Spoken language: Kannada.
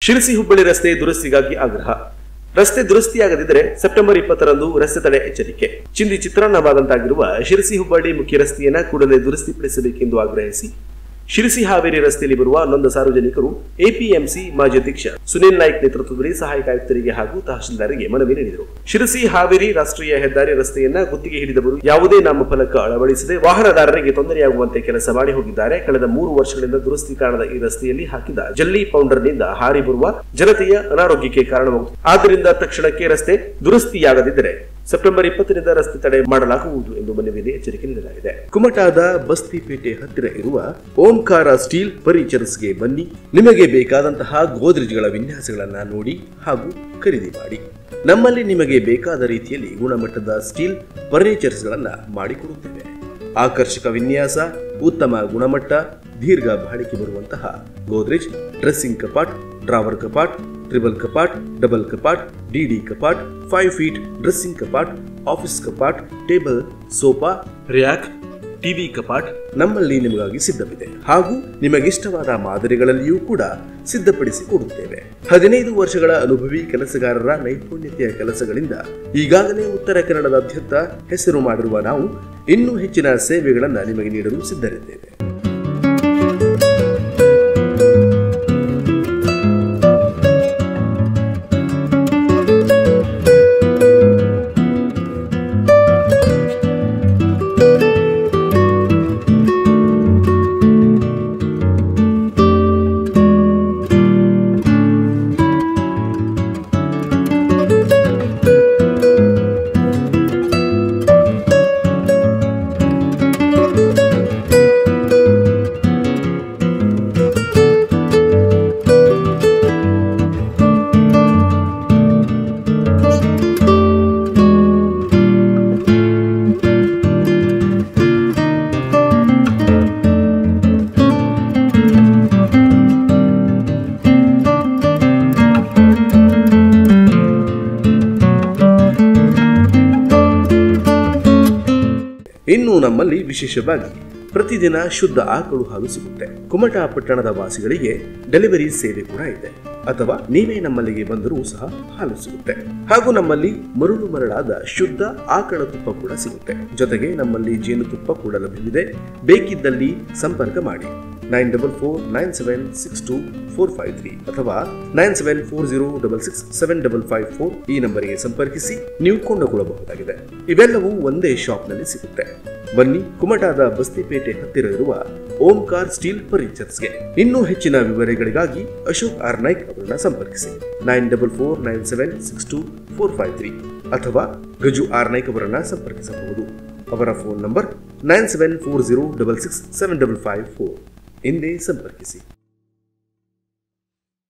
ಶಿರಸಿ ಹುಬ್ಬಳ್ಳಿ ರಸ್ತೆ ದುರಸ್ತಿಗಾಗಿ ಆಗ್ರಹ. ರಸ್ತೆ ದುರಸ್ತಿಯಾಗದಿದ್ದರೆ ಸೆಪ್ಟೆಂಬರ್ 20ರಂದು ರಸ್ತೆ ತಡೆ ಎಚ್ಚರಿಕೆ. ಚಿಂದಿ ಚಿತ್ರಾನ್ನವಾದಂತಾಗಿರುವ ಶಿರಸಿ ಹುಬ್ಬಳ್ಳಿ ಮುಖ್ಯ ರಸ್ತೆಯನ್ನು ಕೂಡಲೇ ದುರಸ್ತಿಪಡಿಸಬೇಕೆಂದು ಆಗ್ರಹಿಸಿ ಶಿರಸಿ ಹಾವೇರಿ ರಸ್ತೆಯಲ್ಲಿ ಬರುವ ನೊಂದ ಸಾರ್ವಜನಿಕರು ಎಪಿಎಂಸಿ ಮಾಜಿ ಅಧ್ಯಕ್ಷ ಸುನಿಲ್ ನಾಯ್ಕ್ ನೇತೃತ್ವದಲ್ಲಿ ಸಹಾಯಕ ಆಯುಕ್ತರಿಗೆ ಹಾಗೂ ತಹಶೀಲ್ದಾರ್ಗೆ ಮನವಿ ನೀಡಿದರು. ಶಿರಸಿ ಹಾವೇರಿ ರಾಷ್ಟ್ರೀಯ ಹೆದ್ದಾರಿ ರಸ್ತೆಯನ್ನ ಗುತ್ತಿಗೆ ಹಿಡಿದವರು ಯಾವುದೇ ನಾಮಫಲಕ ಅಳವಡಿಸದೆ ವಾಹನದಾರರಿಗೆ ತೊಂದರೆಯಾಗುವಂತೆ ಕೆಲಸ ಮಾಡಿ ಹೋಗಿದ್ದಾರೆ. ಕಳೆದ 3 ವರ್ಷಗಳಿಂದ ದುರಸ್ತಿ ಕಾರಣದ ಈ ರಸ್ತೆಯಲ್ಲಿ ಹಾಕಿದ ಜಲ್ಲಿ ಪೌಡರ್ನಿಂದ ಹಾರಿ ಬರುವ ಜನತೆಯ ಅನಾರೋಗ್ಯಕ್ಕೆ ಕಾರಣವಾಗುತ್ತದೆ. ಆದ್ದರಿಂದ ತಕ್ಷಣಕ್ಕೆ ರಸ್ತೆ ದುರಸ್ತಿಯಾಗದಿದ್ದರೆ ಸೆಪ್ಟೆಂಬರ್ 20ರಿಂದ ರಸ್ತೆ ತಡೆ ಮಾಡಲಾಗುವುದು ಎಂದು ಮನವಿಯಲ್ಲಿ ಎಚ್ಚರಿಕೆ ನೀಡಲಾಗಿದೆ. ಕುಮಟಾದ ಬಸ್ತಿಪೇಟೆ ಹತ್ತಿರ ಇರುವ ಓಂಕಾರ ಸ್ಟೀಲ್ ಫರ್ನಿಚರ್ಸ್ಗೆ ಬನ್ನಿ. ನಿಮಗೆ ಬೇಕಾದಂತಹ ಗೋದ್ರೇಜ್ಗಳ ವಿನ್ಯಾಸಗಳನ್ನ ನೋಡಿ ಹಾಗೂ ಖರೀದಿ ಮಾಡಿ. ನಮ್ಮಲ್ಲಿ ನಿಮಗೆ ಬೇಕಾದ ರೀತಿಯಲ್ಲಿ ಗುಣಮಟ್ಟದ ಸ್ಟೀಲ್ ಫರ್ನಿಚರ್ಸ್ಗಳನ್ನ ಮಾಡಿಕೊಡುತ್ತೇವೆ. ಆಕರ್ಷಕ ವಿನ್ಯಾಸ, ಉತ್ತಮ ಗುಣಮಟ್ಟ, ದೀರ್ಘ ಬಾಳಿಕೆ ಬರುವಂತಹ ಗೋದ್ರೇಜ್, ಡ್ರೆಸ್ಸಿಂಗ್ ಕಪಾಟ್, ಡ್ರಾವರ್ ಕಪಾಟ್, ಟ್ರಿಬಲ್ ಕಪಾಟ್, ಡಬಲ್ ಕಪಾಟ್, ಡಿಡಿ ಕಪಾಟ್, 5 ಫೀಟ್ ಡ್ರೆಸ್ಸಿಂಗ್ ಕಪಾಟ್, ಆಫೀಸ್ ಕಪಾಟ್, ಟೇಬಲ್, ಸೋಫಾ, ರ್ಯಾಕ್, ಟಿವಿ ಕಪಾಟ್ ನಮ್ಮಲ್ಲಿ ನಿಮಗಾಗಿ ಸಿದ್ಧವಿದೆ ಹಾಗೂ ನಿಮಗಿಷ್ಟವಾದ ಮಾದರಿಗಳಲ್ಲಿಯೂ ಕೂಡ ಸಿದ್ಧಪಡಿಸಿ ಕೊಡುತ್ತೇವೆ. 15 ವರ್ಷಗಳ ಅನುಭವಿ ಕೆಲಸಗಾರರ ನೈಪುಣ್ಯತೆಯ ಕೆಲಸಗಳಿಂದ ಈಗಾಗಲೇ ಉತ್ತರ ಕನ್ನಡದಾದ್ಯಂತ ಹೆಸರು ಮಾಡಿರುವ ನಾವು ಇನ್ನೂ ಹೆಚ್ಚಿನ ಸೇವೆಗಳನ್ನು ನಿಮಗೆ ನೀಡಲು ಸಿದ್ಧರಿದ್ದೇವೆ. ಇನ್ನು ನಮ್ಮಲ್ಲಿ ವಿಶೇಷವಾಗಿ ಪ್ರತಿದಿನ ಶುದ್ಧ ಆಕಳು ಹಾಲು ಸಿಗುತ್ತೆ. ಕುಮಟಾ ಪಟ್ಟಣದ ವಾಸಿಗಳಿಗೆ ಡೆಲಿವರಿ ಸೇವೆ ಕೂಡ ಇದೆ. ಅಥವಾ ನೀವೇ ನಮ್ಮಲ್ಲಿಗೆ ಬಂದರೂ ಸಹ ಹಾಲು ಸಿಗುತ್ತೆ. ಹಾಗೂ ನಮ್ಮಲ್ಲಿ ಮರಳಾದ ಶುದ್ಧ ಆಕಳ ತುಪ್ಪ ಕೂಡ ಸಿಗುತ್ತೆ. ಜೊತೆಗೆ ನಮ್ಮಲ್ಲಿ ಜೇನುತುಪ್ಪ ಕೂಡ ಲಭ್ಯವಿದೆ. ಬೇಕಿದ್ದಲ್ಲಿ ಸಂಪರ್ಕ ಮಾಡಿ 9449762453 ಅಥವಾ 9740667554 ಈ ನಂಬರಿಗೆ ಸಂಪರ್ಕಿಸಿ ನೀವು ಕೊಂಡುಕೊಳ್ಳಬಹುದಾಗಿದೆ. ಇವೆಲ್ಲವೂ ಒಂದೇ ಶಾಪ್ನಲ್ಲಿ ಸಿಗುತ್ತೆ. ಬನ್ನಿ, ಕುಮಟಾದ ಬಸ್ತಿಪೇಟೆ ಹತ್ತಿರ ಇರುವ ಓಂಕಾರ್ ಸ್ಟೀಲ್ ಫರ್ನಿಚರ್ಸ್ಗೆ. ಇನ್ನೂ ಹೆಚ್ಚಿನ ವಿವರಗಳಿಗಾಗಿ ಅಶೋಕ್ ಆರ್ ನಾಯ್ಕ್ ಅವರನ್ನ ಸಂಪರ್ಕಿಸಿ 9449762453 ಅಥವಾ ಗಜು ಆರ್ ನಾಯ್ಕ್ ಅವರನ್ನ ಸಂಪರ್ಕಿಸಬಹುದು. ಅವರ ಫೋನ್ ನಂಬರ್ 9740667554. ಹಿಂದೆ ಸಂಪರ್ಕಿಸಿ.